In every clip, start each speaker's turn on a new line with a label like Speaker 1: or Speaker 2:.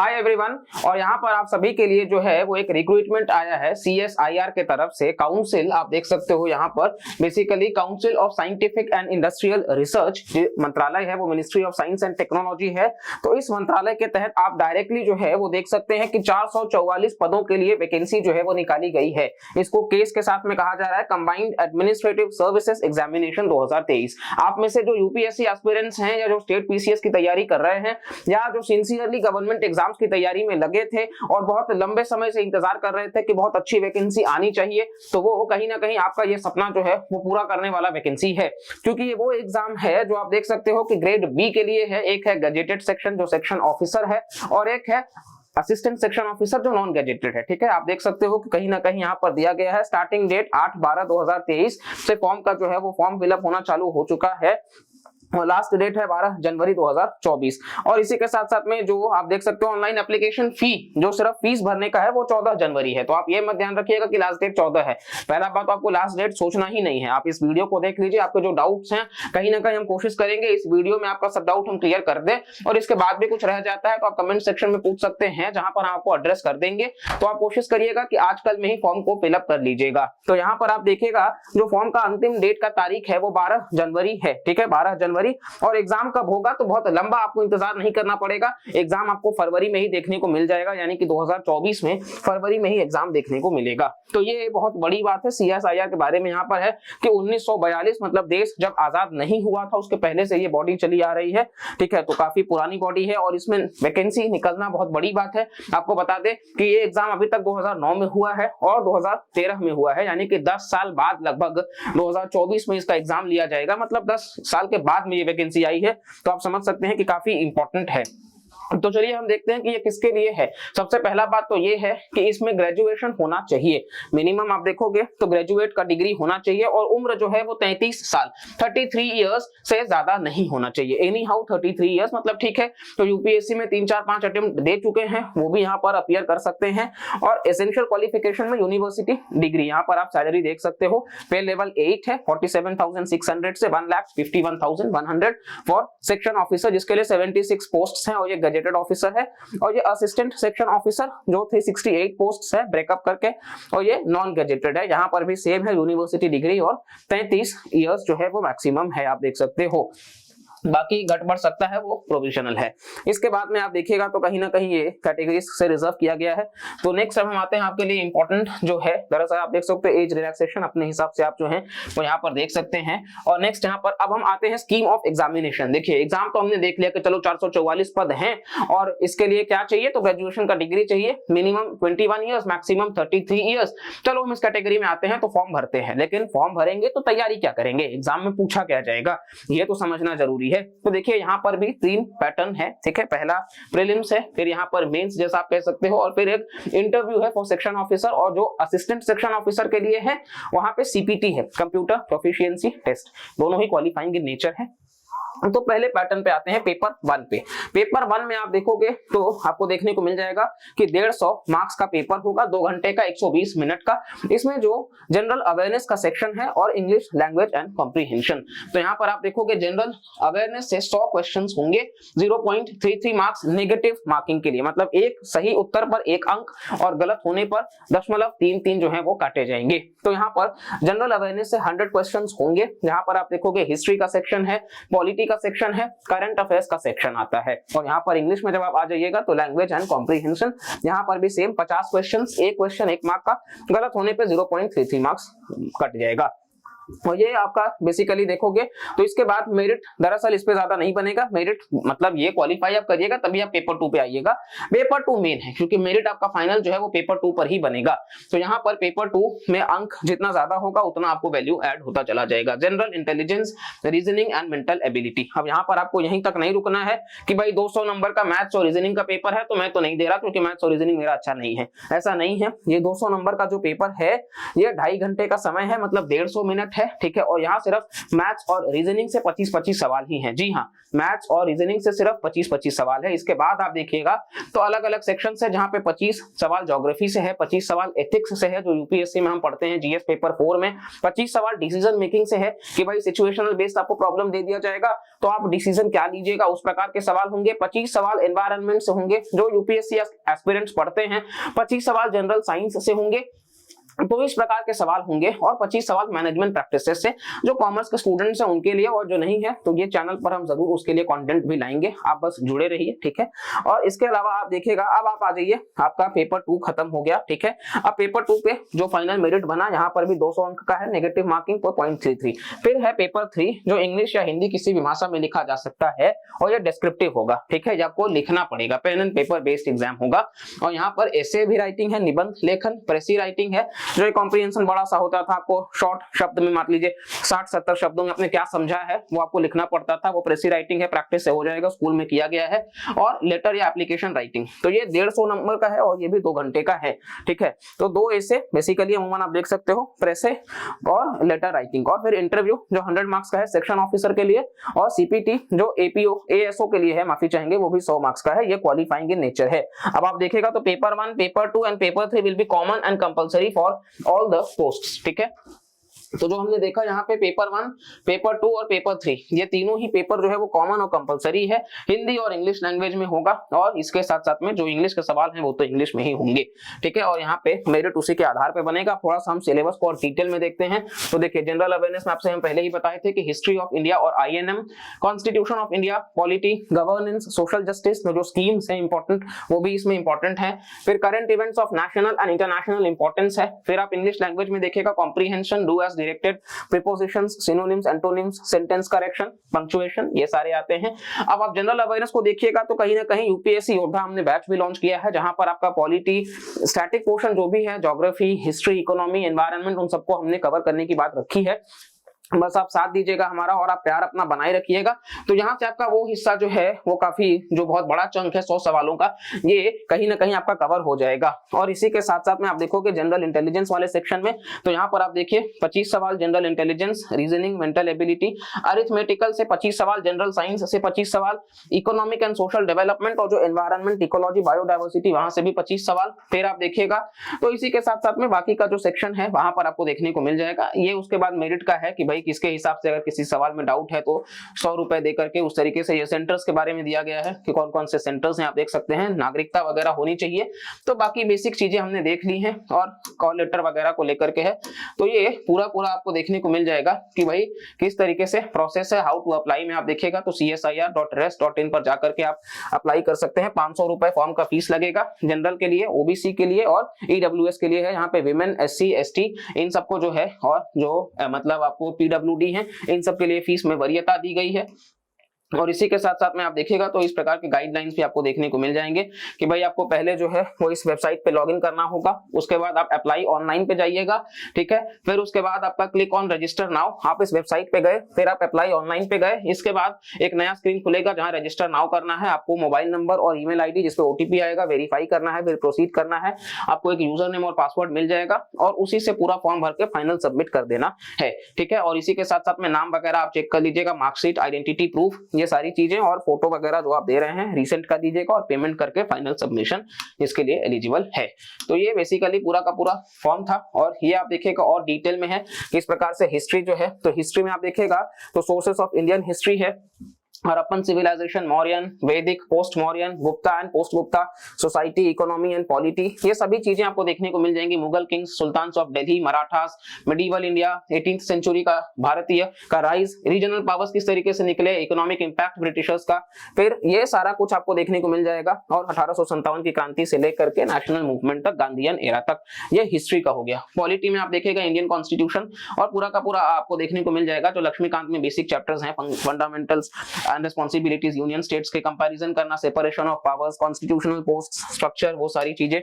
Speaker 1: Hi everyone. और यहाँ पर आप सभी के लिए जो है वो एक रिक्रूटमेंट आया है CSIR के तरफ से। काउंसिल आप देख सकते हो यहाँ पर, basically council of scientific and industrial research मंत्रालय है, वो ministry of science and technology है। तो इस मंत्रालय के तहत आप डायरेक्टली जो है वो देख सकते हैं कि 444 पदों के लिए वैकेंसी जो है वो निकाली गई है। इसको केस के साथ में कहा जा रहा है कंबाइंड एडमिनिस्ट्रेटिव सर्विसेज एग्जामिनेशन 2023। आप में से जो यूपीएससी एस्पिरेंट्स हैं या जो स्टेट पीसीएस की तैयारी कर रहे हैं या जो सिंसियरली गवर्नमेंट एग्जाम्स की तैयारी में लगे थे और बहुत लंबे समय से इंतजार कर रहे थे कि बहुत अच्छी वैकेंसी आनी चाहिए, तो वो कहीं ना कहीं आपका ये सपना जो है वो पूरा करने वाला वैकेंसी है। क्योंकि ये वो एग्जाम है जो आप देख सकते हो कि ग्रेड बी के लिए है। एक है गजेटेड सेक्शन जो सेक्शन ऑफिसर है और एक है असिस्टेंट सेक्शन ऑफिसर जो नॉन गजेटेड है। ठीक है, आप देख सकते हो कि कहीं ना कहीं यहाँ पर दिया गया है स्टार्टिंग डेट 8/12/2023 से फॉर्म का जो है वो फॉर्म फिलअप होना चालू हो चुका है और लास्ट डेट है 12 जनवरी 2024। और इसी के साथ साथ में जो आप देख सकते हो ऑनलाइन एप्लीकेशन फी जो सिर्फ फीस भरने का है वो 14 जनवरी है। तो आप ये मत ध्यान रखिएगा कि लास्ट डेट 14 है। पहला बात तो आपको लास्ट डेट सोचना ही नहीं है। आप इस वीडियो को देख लीजिए, आपके जो डाउट्स हैं कहीं ना कहीं हम कोशिश करेंगे इस वीडियो में आपका सब डाउट हम क्लियर कर दें, और इसके बाद भी कुछ रह जाता है तो आप कमेंट सेक्शन में पूछ सकते हैं जहां पर हम आपको एड्रेस कर देंगे। तो आप कोशिश करिएगा कि आजकल में ही फॉर्म को फिलअप कर लीजिएगा। तो यहाँ पर आप देखिएगा जो फॉर्म का अंतिम डेट का तारीख है वो 12 जनवरी है। ठीक है, 12 जनवरी। और एग्जाम कब होगा तो बहुत लंबा आपको इंतजार नहीं करना पड़ेगा। एग्जाम आपको फरवरी में ही देखने को मिल जाएगा, यानी कि 2024 में फरवरी में ही एग्जाम देखने को मिलेगा। तो ये बहुत बड़ी बात है CSIR के बारे में यहाँ पर है कि 1942 मतलब देश जब आजाद नहीं हुआ था उसके पहले से ये बॉडी चली आ रही है। ठीक है, तो काफी पुरानी बॉडी है और इसमें वैकेंसी निकलना बहुत बड़ी बात है। आपको बता दें कि ये एग्जाम अभी तक 2009 में हुआ है और 2013 में हुआ है, यानी कि 10 साल बाद लगभग 2024 में इसका एग्जाम लिया जाएगा। मतलब 10 साल के बाद में ये वैकेंसी आई है। तो आप समझ सकते हैं कि काफी इंपॉर्टेंट है। तो चलिए हम देखते हैं कि ये किसके लिए है। सबसे पहला बात तो ये है कि इसमें ग्रेजुएशन होना चाहिए। मिनिमम आप देखोगे तो ग्रेजुएट का डिग्री होना चाहिए और उम्र जो है वो 33 साल 33 इयर्स से ज्यादा नहीं होना चाहिए। एनी हाउ 33 इयर्स मतलब ठीक है। तो यूपीएससी में 3-4-5 अटेम्प्ट दे चुके हैं वो भी यहाँ पर अपीयर कर सकते हैं। और एसेंशियल क्वालिफिकेशन में यूनिवर्सिटी डिग्री, यहाँ पर आप सैलरी देख सकते हो। पे लेवल 8 है 47,600 से 1,51,100 फॉर सेक्शन ऑफिसर जिसके लिए 76 पोस्ट हैं और ये गजेटेड ऑफिसर है। और ये असिस्टेंट सेक्शन ऑफिसर जो 368 पोस्ट है ब्रेकअप करके, और ये नॉन गजेटेड है। यहाँ पर भी सेम है यूनिवर्सिटी डिग्री और 33 इयर्स जो है वो मैक्सिमम है, आप देख सकते हो। बाकी घट बढ़ सकता है वो प्रोविजनल है। इसके बाद में आप देखिएगा तो कहीं ना कहीं ये कैटेगरीज से रिजर्व किया गया है। तो नेक्स्ट अब हम आते हैं आपके लिए इंपॉर्टेंट जो है, दरअसल आप देख सकते हो एज रिलैक्सेशन अपने हिसाब से आप जो है वो यहाँ पर देख सकते हैं। और नेक्स्ट यहाँ पर अब हम आते हैं स्कीम ऑफ एग्जामिनेशन। देखिए एग्जाम तो हमने देख लिया कि चलो 444 पद हैं और इसके लिए क्या चाहिए तो ग्रेजुएशन का डिग्री चाहिए, मिनिमम 21 ईयर्स मैक्सिमम 33 ईयर्स। चलो हम इस कैटेगरी में आते हैं तो फॉर्म भरते हैं, लेकिन फॉर्म भरेंगे तो तैयारी क्या करेंगे, एग्जाम में पूछा क्या जाएगा ये तो समझना जरूरी है। तो देखिए यहाँ पर भी 3 पैटर्न है। ठीक है, पहला प्रीलिम्स है, फिर यहाँ पर मेंस जैसा आप कह सकते हो, और फिर एक इंटरव्यू है फॉर सेक्शन ऑफिसर। और जो असिस्टेंट सेक्शन ऑफिसर के लिए है वहां पे CPT है, कंप्यूटर प्रोफिशिएंसी टेस्ट, दोनों ही क्वालिफाइंग इन नेचर है। तो पहले पैटर्न पे आते हैं पेपर 1 पे। पेपर 1 में आप देखोगे तो आपको देखने को मिल जाएगा कि 150 मार्क्स का पेपर होगा, 2 घंटे का 120 मिनट का। इसमें जो जनरल अवेयरनेस का सेक्शन है और इंग्लिश लैंग्वेज एंड कॉम्प्रिहेंशन। तो यहाँ पर आप देखोगे जनरल अवेयरनेस से 100 क्वेश्चंस होंगे, 0.33 मार्क्स नेगेटिव मार्किंग के लिए, मतलब एक सही उत्तर पर 1 अंक और गलत होने पर 0.33 जो है वो काटे जाएंगे। तो यहाँ पर जनरल अवेयरनेस से 100 क्वेश्चंस होंगे। यहाँ पर आप देखोगे हिस्ट्री का सेक्शन है, पॉलिटी का सेक्शन है, करंट अफेयर्स का सेक्शन आता है। और यहाँ पर इंग्लिश में जब आप आ जाइएगा तो लैंग्वेज एंड कॉम्प्रिहेंशन, यहाँ पर भी सेम 50 क्वेश्चंस, एक क्वेश्चन 1 मार्क का, गलत होने पे 0.33 मार्क्स कट जाएगा। और ये आपका बेसिकली देखोगे तो इसके बाद मेरिट दरअसल इस पे ज्यादा नहीं बनेगा। मेरिट मतलब ये क्वालिफाई आप करिएगा तभी आप पेपर 2 पे आइएगा। पेपर 2 मेन है क्योंकि मेरिट आपका फाइनल जो है वो पेपर 2 पर ही बनेगा। तो यहाँ पर पेपर 2 में अंक जितना ज्यादा होगा उतना आपको वैल्यू ऐड होता चला जाएगा। General intelligence, reasoning and mental ability. अब यहाँ पर आपको यहीं तक नहीं रुकना है कि भाई 200 नंबर का मैथ्स और रीजनिंग का पेपर है तो मैं तो नहीं दे रहा क्योंकि मैथ्स और रीजनिंग मेरा अच्छा नहीं है। ऐसा नहीं है। ये 200 नंबर का जो पेपर है ये 2.5 घंटे का समय है, मतलब 150 मिनट है, ठीक है। और यहाँ सिर्फ मैथ्स और रीजनिंग से 25-25 सवाल ही हैं। जी हाँ, मैथ्स और रीजनिंग से सिर्फ 25-25 सवाल है। इसके बाद आप देखिएगा तो अलग अलग सेक्शन है जहाँ पे 25 सवाल ज्योग्राफी से है, 25 सवाल एथिक्स से है जो यूपीएससी में हम पढ़ते हैं जीएस पेपर 4 में, 25 सवाल डिसीजन मेकिंग से है कि भाई सिचुएशनल बेस्ड आपको प्रॉब्लम दे दिया जाएगा तो आप डिसीजन क्या लीजिएगा उस प्रकार के सवाल होंगे। 25 सवाल एनवायरनमेंट से होंगे जो यूपीएससी एस्पिरेंट्स पढ़ते हैं, 25 सवाल जनरल साइंस से होंगे तो इस प्रकार के सवाल होंगे, और 25 सवाल मैनेजमेंट प्रैक्टिसेस से जो कॉमर्स के स्टूडेंट्स हैं उनके लिए, और जो नहीं है तो ये चैनल पर हम जरूर उसके लिए कंटेंट भी लाएंगे, आप बस जुड़े रहिए, ठीक है। और इसके अलावा आप देखिएगा अब आप आ जाइए, आपका पेपर 2 खत्म हो गया, ठीक है। अब पेपर 2 पे जो फाइनल मेरिट बना यहाँ पर भी 200 अंक का है, नेगेटिव मार्किंग 0.33। फिर है पेपर 3 जो इंग्लिश या हिंदी किसी भी भाषा में लिखा जा सकता है और यह डिस्क्रिप्टिव होगा, ठीक है। आपको लिखना पड़ेगा, pen and paper based exam होगा, और यहाँ पर एसे भी राइटिंग है, निबंध लेखन, प्रेसी राइटिंग है। जो कॉम्प्रिहेंशन बड़ा सा होता था, आपको शॉर्ट शब्द में मान लीजिए 60-70 शब्दों में आपने क्या समझा है वो आपको लिखना पड़ता था, वो प्रेसी राइटिंग है, प्रैक्टिस से हो जाएगा, स्कूल में किया गया है। और लेटर या एप्लीकेशन राइटिंग तो ये 150 नंबर का है और ये भी 2 घंटे का है, ठीक है। तो 2 ऐसे बेसिकली अमूमन आप देख सकते हो, प्रेसे और लेटर राइटिंग। और फिर इंटरव्यू जो 100 मार्क्स का है सेक्शन ऑफिसर के लिए, और सीपीटी जो एपीओ एएसओ के लिए है, माफी चाहेंगे, वो भी 100 मार्क्स का है, ये क्वालिफाइंग इन नेचर है। अब आप देखिएगा तो paper 1, paper 2 and paper 3 will be common and compulsory for all the posts, ठीक है। तो जो हमने देखा यहाँ पे पेपर 1, पेपर 2 और पेपर 3 ये तीनों ही पेपर जो है वो कॉमन और कंपलसरी है, हिंदी और इंग्लिश लैंग्वेज में होगा, और इसके साथ साथ में जो इंग्लिश के सवाल हैं वो तो इंग्लिश में ही होंगे, ठीक है। और यहाँ पे मेरिट उसी के आधार पे बनेगा। थोड़ा सा हम सिलेबस को और डिटेल में देखते हैं तो देखिए, जनरल अवेयरनेस में आपसे हम पहले ही बताए थे कि हिस्ट्री ऑफ इंडिया और INM, constitution of India, polity, governance, social justice, जो स्कीम्स है इंपॉर्टेंट वो भी इसमें इंपॉर्टेंट है। फिर current events of national and international importance है। फिर आप इंग्लिश लैंग्वेज में देखिएगा comprehension, do as directed, prepositions, synonyms, antonyms, sentence correction, punctuation, ये सारे आते हैं। अब आप जनरल अवेयरनेस को देखिएगा तो कहीं ना कहीं यूपीएससी योद्धा हमने बैच भी लॉन्च किया है जहां पर आपका पॉलिटी, स्टैटिक पोर्शन जो भी है, ज्योग्राफी, हिस्ट्री, इकोनॉमी, एनवायरनमेंट, उन सबको हमने कवर करने की बात रखी है। बस आप साथ दीजिएगा हमारा और आप प्यार अपना बनाए रखिएगा। तो यहाँ से आपका वो हिस्सा जो है वो काफी जो बहुत बड़ा चंक है 100 सवालों का, ये कहीं ना कहीं आपका कवर हो जाएगा। और इसी के साथ साथ में आप देखोगे जनरल इंटेलिजेंस वाले सेक्शन में, तो यहाँ पर आप देखिए 25 सवाल general intelligence, reasoning, mental ability, arithmetical से 25 सवाल, जनरल साइंस से 25 सवाल, इकोनॉमिक एंड सोशल डेवलपमेंट और जो एनवायरनमेंट, इकोलॉजी, बायोडाइवर्सिटी, वहां से भी 25 सवाल। फिर आप देखिएगा तो इसी के साथ साथ में बाकी का जो सेक्शन है वहां पर आपको देखने को मिल जाएगा। ये उसके बाद मेरिट का है कि भाई किसके हिसाब से अगर किसी सवाल में डाउट है तो 100 रुपए दे करके उस तरीके से, ये सेंटर्स के बारे में दिया गया है कि कौन कौन से सेंटर्स हैं आप देख सकते हैं, नागरिकता वगैरह होनी चाहिए। तो बाकी बेसिक चीजें हमने देख ली हैं और कॉल लेटर वगैरह को लेकर के है, तो ये पूरा आपको देखने को मिल जाएगा कि भाई किस तरीके से प्रोसेस है, हाउ टू अप्लाई में आप देखिएगा तो csir.res.in पर जाकर के आप अप्लाई कर सकते हैं। 500 रुपए फॉर्म का फीस लगेगा, जनरल के लिए, ओबीसी के लिए और ईडब्ल्यूएस के लिए है। यहाँ पे विमेन, एससी, एसटी इन सबको जो है, और जो मतलब आपको पीडब्ल्यूडी है, इन सब के लिए फीस में वरीयता दी गई है। और इसी के साथ साथ में आप देखिएगा तो इस प्रकार के गाइडलाइंस भी आपको देखने को मिल जाएंगे कि भाई आपको पहले जो है वो इस वेबसाइट पे लॉगिन करना होगा, उसके बाद आप अप्लाई ऑनलाइन पे जाइएगा, ठीक है। फिर उसके बाद आपका क्लिक ऑन रजिस्टर नाउ, आप इस वेबसाइट पे गए, फिर आप अप्लाई ऑनलाइन पे गए, इसके बाद एक नया स्क्रीन खुलेगा जहां रजिस्टर नाउ करना है, आपको मोबाइल नंबर और ईमेल आईडी जिसपे ओटीपी आएगा वेरीफाई करना है, फिर प्रोसीड करना है, आपको एक यूजर नेम और पासवर्ड मिल जाएगा और उसी से पूरा फॉर्म भर के फाइनल सबमिट कर देना है, ठीक है। और इसी के साथ साथ में नाम वगैरह आप चेक कर लीजिएगा, मार्कशीट, आइडेंटिटी प्रूफ, ये सारी चीजें, और फोटो वगैरह जो आप दे रहे हैं रिसेंट कर दीजिएगा और पेमेंट करके फाइनल सबमिशन इसके लिए एलिजिबल है। तो ये बेसिकली पूरा का पूरा फॉर्म था। और ये आप देखिएगा और डिटेल में है किस प्रकार से हिस्ट्री जो है, तो हिस्ट्री में आप देखिएगा तो सोर्सेस ऑफ इंडियन हिस्ट्री है, Harappan civilisation, Mauryan, Vedic, post Mauryan, Gupta and post Gupta, society, economy and polity, ये सभी चीजें आपको देखने को मिल जाएंगी। Mughal kings, sultans of Delhi, Marathas, medieval India, 18th century का भारतीय का राइज, रीजनल पावर्स किस तरीके से निकले, इकोनॉमिक इंपैक्ट ब्रिटिशर्स का, फिर ये सारा कुछ आपको देखने को मिल जाएगा। और 1857 की क्रांति से लेकर के नेशनल मूवमेंट तक, गांधीयन एरा तक, ये हिस्ट्री का हो गया। पॉलिटी में आप देखेगा इंडियन कॉन्स्टिट्यूशन और पूरा का पूरा आपको देखने को मिल जाएगा जो लक्ष्मीकांत में बेसिक चैप्टर्स हैं, fundamentals and responsibilities, union states के कंपैरिजन करना, separation of powers, constitutional post structure, वो सारी चीजें।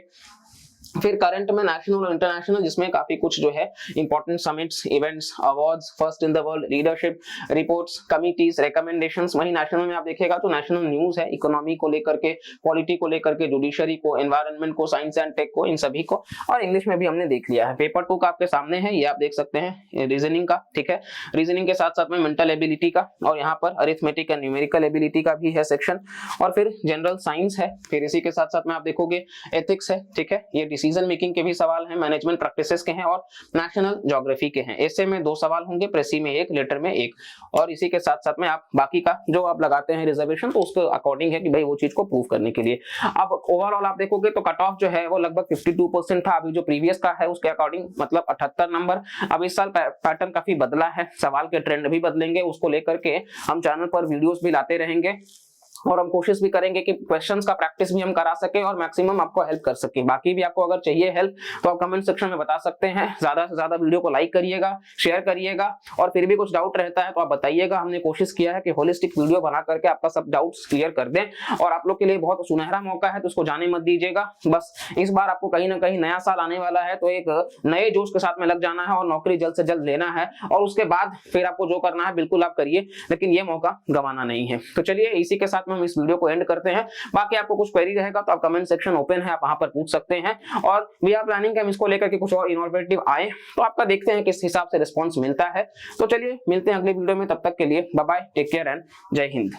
Speaker 1: फिर करंट में नेशनल और इंटरनेशनल, जिसमें काफी कुछ जो है important summits, events, awards, first in the world, leadership, reports, committees, recommendations. वही नेशनल में आप देखिएगा तो नेशनल न्यूज है, इकोनॉमी को लेकर के, पॉलिटी को लेकर के, जुडिशरी को, एनवायरनमेंट को, साइंस एंड टेक को, इन सभी को। और इंग्लिश में भी हमने देख लिया है। पेपर 2 का आपके सामने है, ये आप देख सकते हैं, रीजनिंग का, ठीक है। रीजनिंग के साथ साथ में मेंटल एबिलिटी का, और यहाँ पर अरिथमेटिक एंड न्यूमेरिकल एबिलिटी का भी है सेक्शन। और फिर जनरल साइंस है। फिर इसी के साथ साथ में आप देखोगे एथिक्स है, ठीक है। ये डिसीजन मेकिंग के भी सवाल हैं, मैनेजमेंट प्रैक्टिसेस के हैं, और नेशनल ज्योग्राफी के हैं। ऐसे में 2 सवाल होंगे, प्रेसी में 1, लेटर में 1। और इसी के साथ साथ में आप बाकी का जो आप लगाते हैं रिजर्वेशन, तो उसके अकॉर्डिंग है कि भाई वो चीज को प्रूव करने के लिए। अब ओवरऑल आप देखोगे तो कट ऑफ जो है वो लगभग 52% था। अभी जो प्रीवियस का है उसके अकॉर्डिंग मतलब 78 नंबर। अब इस साल पैटर्न काफी बदला है, सवाल के ट्रेंड भी बदलेंगे, उसको लेकर के हम चैनल पर वीडियोस भी लाते रहेंगे, और हम कोशिश भी करेंगे कि क्वेश्चंस का प्रैक्टिस भी हम करा सके और मैक्सिमम आपको हेल्प कर सके। बाकी भी आपको अगर चाहिए हेल्प तो आप कमेंट सेक्शन में बता सकते हैं। ज्यादा से ज्यादा वीडियो को लाइक करिएगा, शेयर करिएगा, और फिर भी कुछ डाउट रहता है तो आप बताइएगा। हमने कोशिश किया है कि होलिस्टिक वीडियो बना करके आपका सब डाउट्स क्लियर कर दें, और आप लोग के लिए बहुत सुनहरा मौका है, तो उसको जाने मत दीजिएगा। बस इस बार आपको कहीं ना कहीं नया साल आने वाला है, तो एक नए जोश के साथ में लग जाना है और नौकरी जल्द से जल्द लेना है, और उसके बाद फिर आपको जो करना है बिल्कुल आप करिए, लेकिन ये मौका गंवाना नहीं है। तो चलिए इसी के साथ में हम इस वीडियो को एंड करते हैं। बाकी आपको कुछ क्वेरी रहेगा तो आप कमेंट सेक्शन ओपन है, आप वहां पर पूछ सकते हैं, और वी आर प्लानिंग कि हम इसको लेकर के कुछ और इनोवेटिव आए तो आपका देखते हैं किस हिसाब से रिस्पॉन्स मिलता है। तो चलिए मिलते हैं अगले वीडियो में, तब तक के लिए bye bye, take care and जय हिंद।